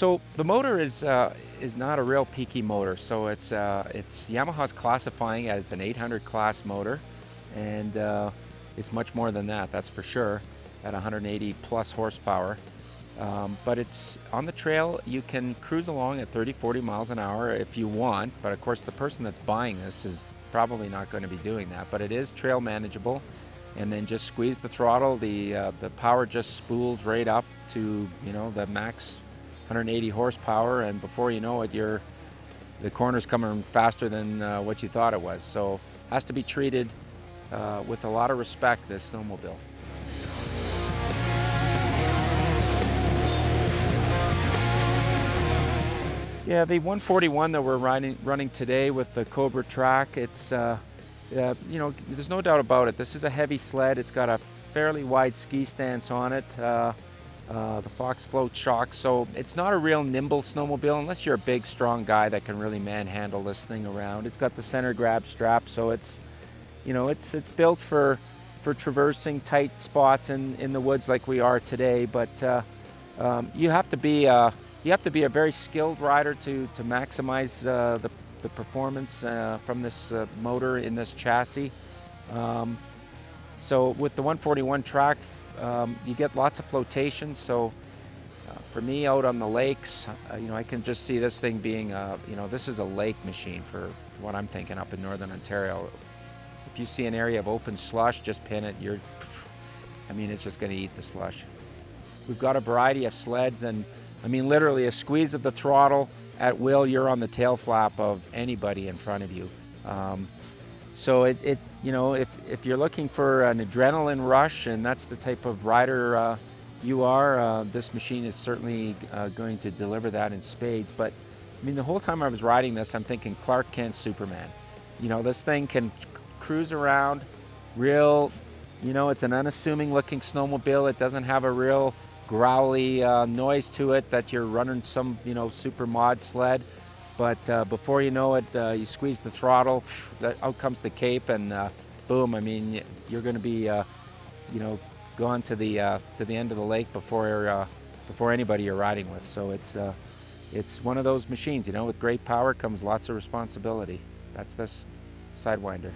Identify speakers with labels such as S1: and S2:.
S1: So the motor is not a real peaky motor. So it's Yamaha's classifying as an 800 class motor, and it's much more than that. That's for sure, at 180 plus horsepower. But it's on the trail. You can cruise along at 30, 40 miles an hour if you want. But of course, the person that's buying this is probably not going to be doing that. But it is trail manageable. And then just squeeze the throttle. The power just spools right up to, you know, the max 180 horsepower, and before you know it, the corner's coming faster than what you thought it was. So has to be treated with a lot of respect, this snowmobile. Yeah, the 141 that we're running today with the Cobra track, it's you know, there's no doubt about it. This is a heavy sled. It's got a fairly wide ski stance on it. The Fox float shocks, so it's not a real nimble snowmobile unless you're a big, strong guy that can really manhandle this thing around. It's got the center grab strap, so it's, you know, it's built for traversing tight spots in the woods like we are today. But you have to be a very skilled rider to maximize the performance from this motor in this chassis. So with the 141 track, you get lots of flotation. So for me, out on the lakes, you know, I can just see this thing being, you know, this is a lake machine for what I'm thinking up in Northern Ontario. If you see an area of open slush, just pin it. I mean, it's just going to eat the slush. We've got a variety of sleds, and I mean, literally a squeeze of the throttle at will, you're on the tail flap of anybody in front of you. So you know, if you're looking for an adrenaline rush, and that's the type of rider you are, this machine is certainly going to deliver that in spades. But I mean, the whole time I was riding this, I'm thinking Clark Kent Superman. You know, this thing can cruise around real, you know, it's an unassuming looking snowmobile. It doesn't have a real growly noise to it that you're running some, you know, super mod sled. But before you know it, you squeeze the throttle, out comes the cape, and boom! I mean, you're going to be, you know, gone to the end of the lake before anybody you're riding with. So it's one of those machines, you know. With great power comes lots of responsibility. That's this Sidewinder.